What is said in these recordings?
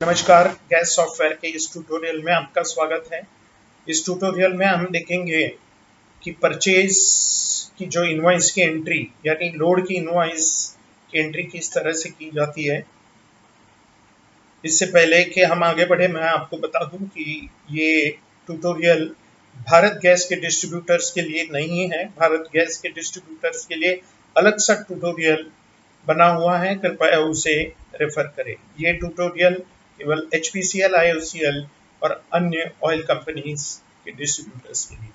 नमस्कार, gas software के इस ट्यूटोरियल में आपका स्वागत है। इस ट्यूटोरियल में हम देखेंगे कि परचेज की जो इनवॉइस की एंट्री यानी लोड की इनवॉइस की एंट्री किस तरह से की जाती है। इससे पहले कि हम आगे बढ़े, मैं आपको बता दूं कि ये ट्यूटोरियल भारत गैस के डिस्ट्रीब्यूटर्स के लिए नहीं है। भारत गैस के डिस्ट्रीब्यूटर्स के लिए अलग सा ट्यूटोरियल बना हुआ है, कृपया उसे रेफर करें। ये ट्यूटोरियल केवल HPCL, IOCL और अन्य ऑयल कंपनीज के डिस्ट्रीब्यूटर्स के लिए।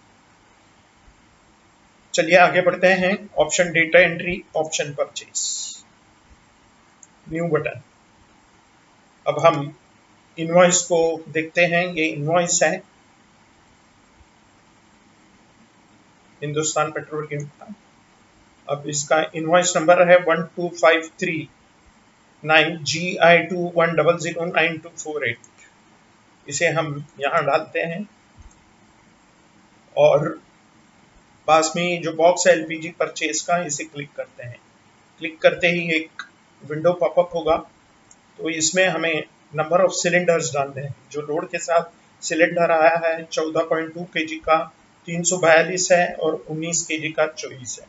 चलिए आगे बढ़ते हैं। Option data entry, option purchase, new button. अब हम इनवॉइस को देखते हैं। ये इनवॉइस है हिंदुस्तान पेट्रोलियम का। अब इसका इनवॉइस नंबर है 12539GI21009248। इसे हम यहाँ डालते हैं और पास में जो बॉक्स है LPG परचेज का, इसे क्लिक करते हैं। क्लिक करते ही एक विंडो पॉपअप होगा। तो इसमें हमें नंबर ऑफ सिलेंडर्स डालने हैं। जो लोड के साथ सिलेंडर आया है 14.2 kg का 342 है और 19 kg का 24 है।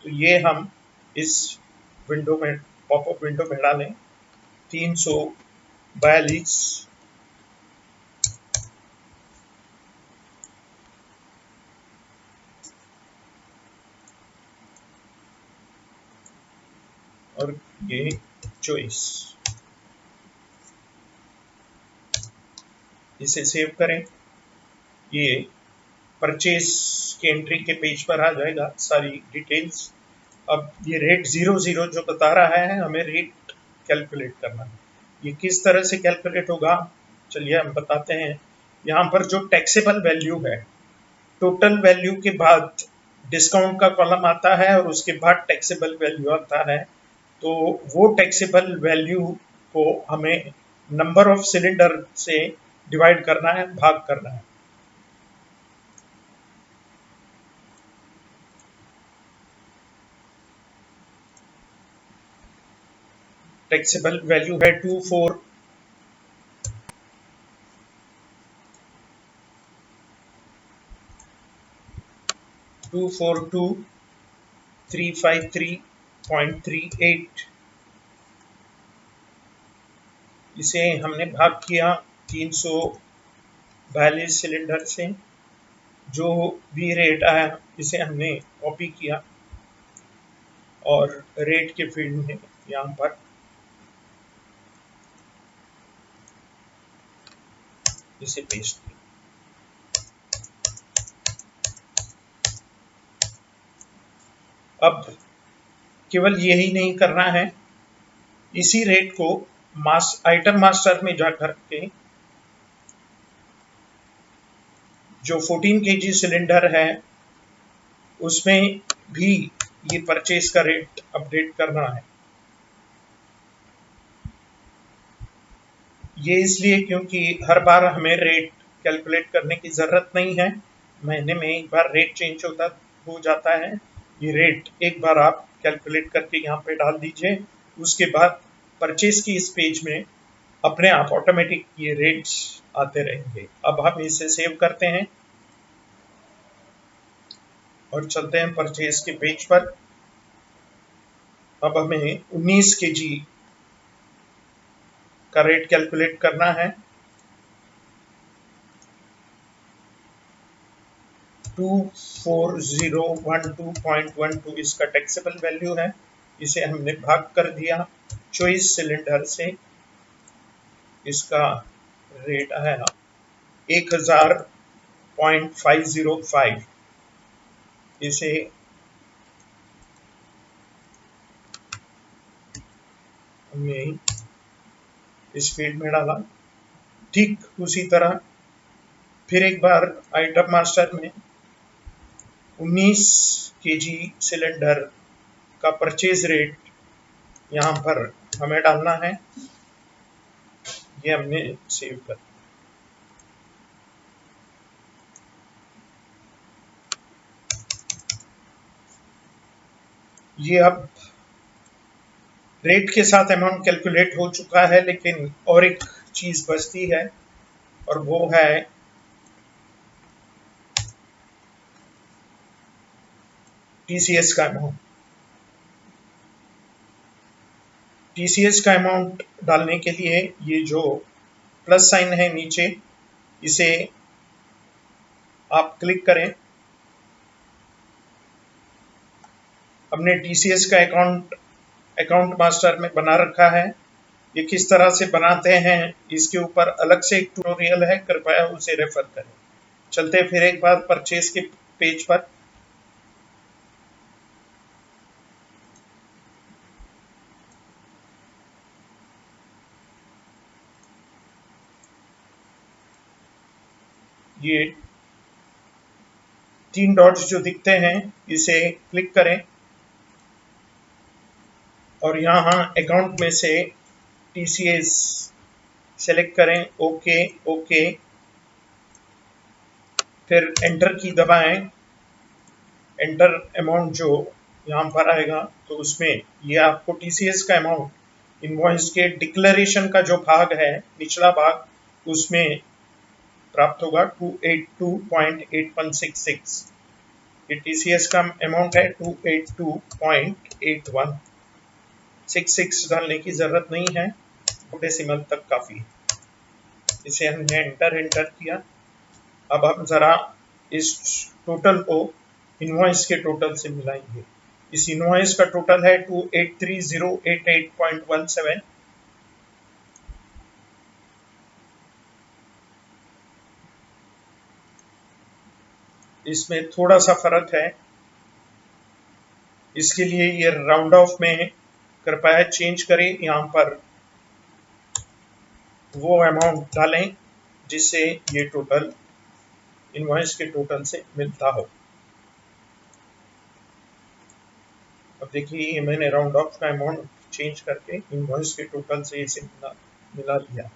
तो ये हम इस विंडो में, पॉपअप विंडो में डालें 342 और ये 24। इसे सेव करें। ये परचेज की एंट्री के पेज पर आ जाएगा सारी डिटेल्स। अब ये रेट 00 जो बता रहा है, हमें रेट कैलकुलेट करना है। ये किस तरह से कैलकुलेट होगा, चलिए हम बताते हैं। यहाँ पर जो टैक्सेबल वैल्यू है, टोटल वैल्यू के बाद डिस्काउंट का कॉलम आता है और उसके बाद टैक्सेबल वैल्यू आता है। तो वो टैक्सेबल वैल्यू को हमें नंबर ऑफ सिलेंडर से डिवाइड करना है, भाग करना है। टैक्सेबल वैल्यू है 242,353.38। इसे हमने भाग किया 342 सिलेंडर से। जो भी रेट आया इसे हमने कॉपी किया और रेट के फील्ड में यहाँ पर इसे पेस्ट किया। अब केवल यही नहीं करना है, इसी रेट को आइटम मास्टर में जाकर के जो 14 kg सिलेंडर है उसमें भी ये परचेज का रेट अपडेट करना है। ये इसलिए क्योंकि हर बार हमें रेट कैलकुलेट करने की ज़रूरत नहीं है। महीने में एक बार रेट चेंज हो जाता है। ये रेट एक बार आप कैलकुलेट करके यहाँ पे डाल दीजिए। उसके बाद परचेज की इस पेज में अपने आप ऑटोमेटिक ये रेट्स आते रहेंगे। अब हम इसे सेव करते हैं और चलते हैं परचेज के पेज पर। अब हमें 19 kg का रेट कैलकुलेट करना है। 24012.12 इसका टैक्सेबल वैल्यू है। इसे हमने भाग कर दिया 24 सिलेंडर से। इसका रेट आया 1000.505। इसे हमने इस फील्ड में डाला। ठीक उसी तरह फिर एक बार आइटम मास्टर में 19 kg सिलेंडर का परचेज रेट यहाँ पर हमें डालना है। ये हमने सेव कर दिया। ये अब रेट के साथ अमाउंट कैलकुलेट हो चुका है, लेकिन और एक चीज बचती है और वो है टीसीएस का अमाउंट। टीसीएस का अमाउंट डालने के लिए ये जो प्लस साइन है नीचे, इसे आप क्लिक करें। हमने टीसीएस का अकाउंट मास्टर में बना रखा है। ये किस तरह से बनाते हैं इसके ऊपर अलग से एक ट्यूटोरियल है, कृपया उसे रेफर करें। चलते फिर एक बार परचेज के पेज पर। ये 3 डॉट्स जो दिखते हैं इसे क्लिक करें और यहाँ अकाउंट में से टीसीएस सेलेक्ट करें। ओके ओके, फिर एंटर की दबाएं। एंटर अमाउंट जो यहाँ पर आएगा तो उसमें ये आपको टीसीएस का अमाउंट इनवॉइस के डिक्लेरेशन का जो भाग है, निचला भाग, उसमें प्राप्त होगा 282.8166। ये टीसीएस का अमाउंट है 282.8166। डालने की जरूरत नहीं है, डेसिमल तक काफी है। इसे हमने एंटर किया। अब हम जरा इस टोटल को इनवॉइस के टोटल से मिलाएंगे। इस इनवॉइस का टोटल है 283,088.17। इसमें थोड़ा सा फर्क है, इसके लिए ये राउंड ऑफ में कृपया चेंज करें। यहाँ पर वो अमाउंट डालें जिससे ये टोटल इनवॉइस के टोटल से मिलता हो। अब देखिए ये मैंने राउंड ऑफ का अमाउंट चेंज करके इनवॉइस के टोटल से इसे मिला लिया।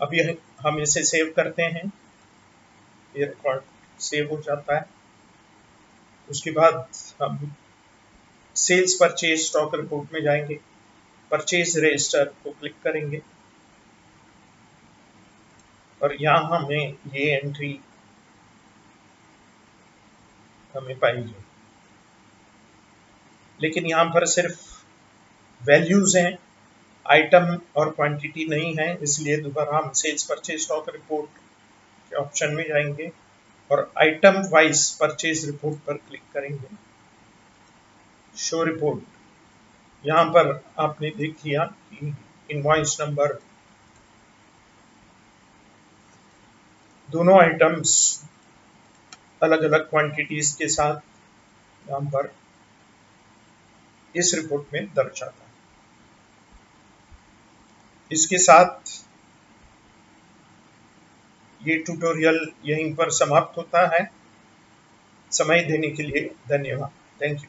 अब ये हम इसे सेव करते हैं, ये रिकॉर्ड सेव हो जाता है। उसके बाद हम सेल्स परचेज स्टॉक रिपोर्ट में जाएंगे, परचेज रजिस्टर को क्लिक करेंगे और यहाँ हमें ये एंट्री हमें पाएगी, लेकिन यहाँ पर सिर्फ वैल्यूज हैं, आइटम और क्वांटिटी नहीं है। इसलिए दोबारा हम सेल्स परचेज स्टॉक रिपोर्ट के ऑप्शन में जाएंगे और आइटम वाइज परचेज रिपोर्ट पर क्लिक करेंगे। शो रिपोर्ट, यहाँ पर आपने देख लिया कि इनवॉइस नंबर, दोनों आइटम्स अलग अलग क्वांटिटीज के साथ यहाँ पर इस रिपोर्ट में दर्ज आता है। इसके साथ ये ट्यूटोरियल यहीं पर समाप्त होता है। समय देने के लिए धन्यवाद। Thank you.